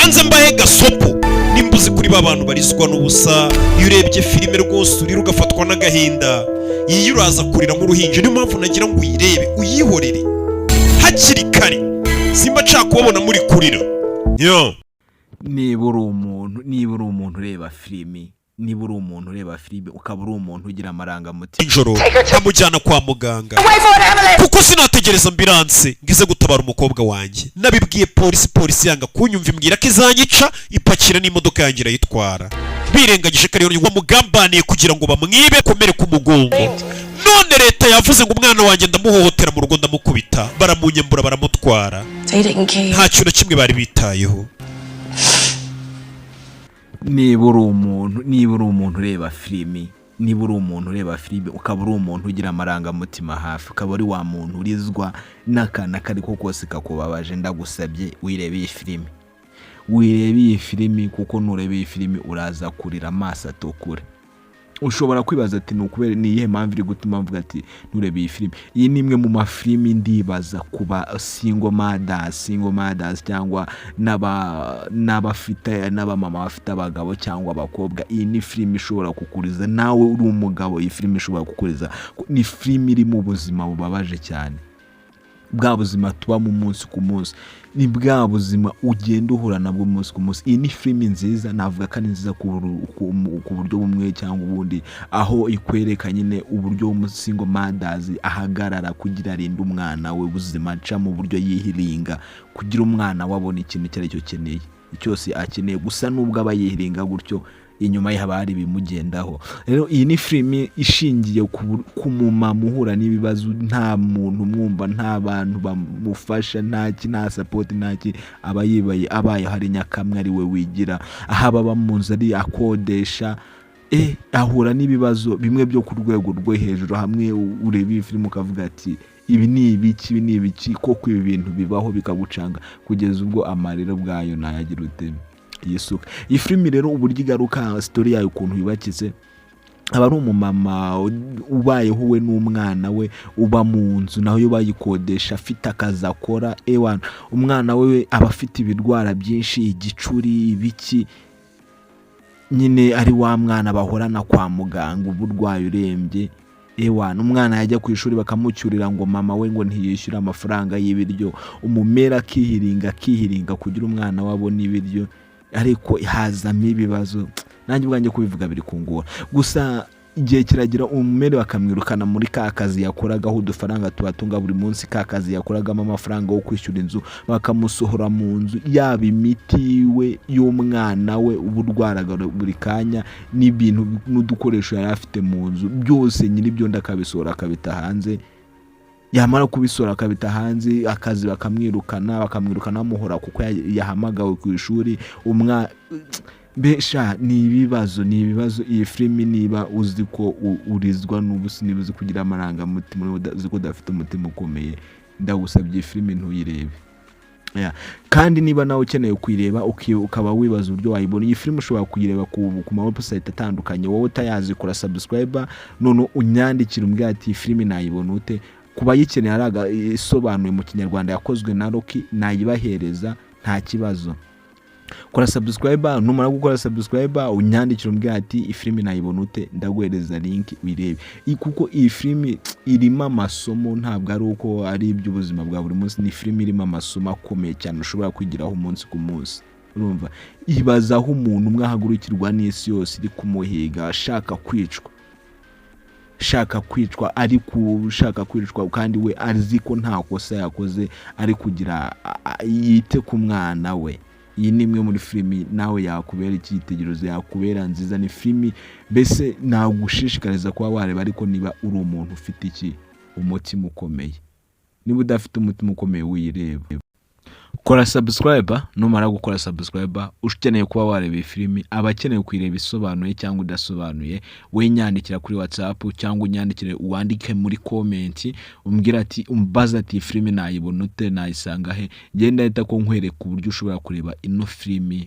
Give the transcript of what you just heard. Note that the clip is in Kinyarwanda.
mbanze mbahe gasopo nimbuzi kuri babantu barizwa n'ubusa. Iyo urebye filime rwose urira ugafatwa n'agahinda, iyi uraza kurira nk'uruhinja. Niyo mpamvu nagira ngo uyirebe uyihorere hakiri kare, simba nshaka kubabona muri kurira. niba uri umuntu ureba filime, niba uri umuntu ureba filime ukaba uri umuntu ugira amarangamutima, ijoro nkamujyana kwa muganga kuko sinategereza ambilanse ngize gutabara umukobwa wanjye. Nabibwiye polisi yanga kunyumva, imbwira ko izanyica ipakira n'imodoka yanjye irayitwara. Birengagije ko ariyo mugambaniye kugira ngo bamwibe komere ku mugongo. None leta yavuze ngo umwana wanjye ndamuhohotera mu rugo, ndamukubita, baramunyembura baramutwara. Nta kintu kimwe bari bitayeho. niba uri umuntu ureba filime, niba uri umuntu ureba filime ukaba uri umuntu ugira amarangamutima hafi, ukaba ari wa muntu urizwa n'akana kari ko kose kakubabaje, ndagusabye wirebe iyi filime. Wirebe iyi filime kuko nurebe iyi filime uraza kurira amaso atukura. Ushobora kwibaza ati nukubera ni iyihe mpamvu iri gutuma mvuga ati nurebe iyi filime. Iyi ni imwe mu mafilime ndibaza kuba single mothers cyangwa n'abamama bafite abagabo cyangwa abakobwa. Iyi ni filime ishobora kukuriza nawe uri umugabo. Iyi filime ishobora kukuriza. Ni filime iri mu buzima bubabaje cyane, bwa buzima tuba mu munsi ku munsi, ni bwa buzima ugenda uhura nabwo umunsi ku munsi. Iyi ni filime nziza, navuga ko ari nziza ku buryo bumwe cyangwa ubundi, aho ikwereka nyine uburyo single mothers ahagarara kugira arinde umwana we ubuzima aca mu buryo yihiringa kugira umwana wabona ikintu icyo ari cyo keneye cyose akeneye. Gusa nubwo aba yihiringa gutyo, inyuma ye haba hari ibimugendaho. Rero iyi ni filime ishingiye ku mumama uhura n'ibibazo, nta muntu umwumva, nta bantu bamufasha, nta support, abaye hari nyakamwe ari we wigira, aho aba mu nzu ari akodesha, ahura n'ibibazo bimwe byo ku rwego rwo hejuru. Hamwe ureba iyi filime ukavuga ati ibi ni ibiki koko ibi bintu bibaho bikagucanga, kugeza ubwo amarira bwayo nayagira uteme yisuka. Iyi filime rero uburyo igaruka story yayo ukuntu yubakize, aba ari umumama ubayeho we n'umwana we, uba mu nzu naho yo bayikodesha, afite akazi akora. Umwana we aba afite ibirwara byinshi, igicuri, ibiki, nyine ari wa mwana bahorana kwa muganga uburwayi urembye. Umwana yajya ku ishuri bakamucyurira ngo mama we ngo ntiyishyura amafaranga y'ibiryo, umumera akihiringa kugira umwana we abone ibiryo, ariko hazamo ibibazo. Nanjye ubwanjye kubivuga biri kungora. Gusa igihe kiragira umumere bakamwirukana muri ka kazi yakoragaho udufaranga tubatunga buri munsi, ka kazi yakoragamo amafaranga yo kwishyura inzu, bakamusohora mu nzu, yaba imiti we y'umwana we uburwaraga buri kanya, n'ibintu n'udukoresho yari afite mu nzu byose nyiribyo ndakabisohora akabita hanze. Yamara kubisora akabita hanze, akazi bakamwirukana bamuhora kuko yahamagawe ku ishuri. Besha ni ibibazo. Iyi filime niba uzi ko urizwa n'ubusi, niba uzi kugira amarangamutima, uzi ko udafite umutima ukomeye, ndagusabye iyi filime ntuyirebe. Kandi niba nawe ukeneye kuyireba ukaba wibaza uburyo wayibona, iyi filime ushobora kuyireba ku ma website atandukanye. Wowe utayazi kora subscribe, none unyandikira umbwira ati iyi filime nayibona ute. Kuba yikeneye Agasobanuye mu Kinyarwanda yakozwe na Rocky, nayibahereza nta kibazo. Kora subscribe, numara gukora subscribe unyandikira umbwira ati iyi filime nayibona ute, ndaguhereza link wirebe. Kuko iyi filime irimo amasomo, ntabwo ari uko ari iby'ubuzima bwa buri munsi. Ni filime irimo amasomo akomeye cyane ushobora kwigiraho umunsi ku munsi. Urumva, ibazaho umuntu umwe ahagurukirwa n'isi yose iri kumuhiga, ashaka kwicwa kandi we azi ko nta kosa yakoze, ari kugira yite ku mwana we. Iyi ni imwe muri filime nawe yakubera icyitegererezo, yakubera nziza. Ni filime mbese nagushishikariza kuba wareba, ariko niba uri umuntu ufite umutima ukomeye. Niba udafite umutima ukomeye uyirebe. Kora subscribe, numara gukora subscribe ukeneye kuba wareba iyi filime, abakeneye kuyireba isobanuye cyangwa idasobanuye, we nyandikira kuri WhatsApp cyangwa unyandikire uwandike muri comment umbwira ati umbaza ati filime nayibona ute, nayisanga he, genda hita ko nkwereka uburyo ushobora kureba ino filime.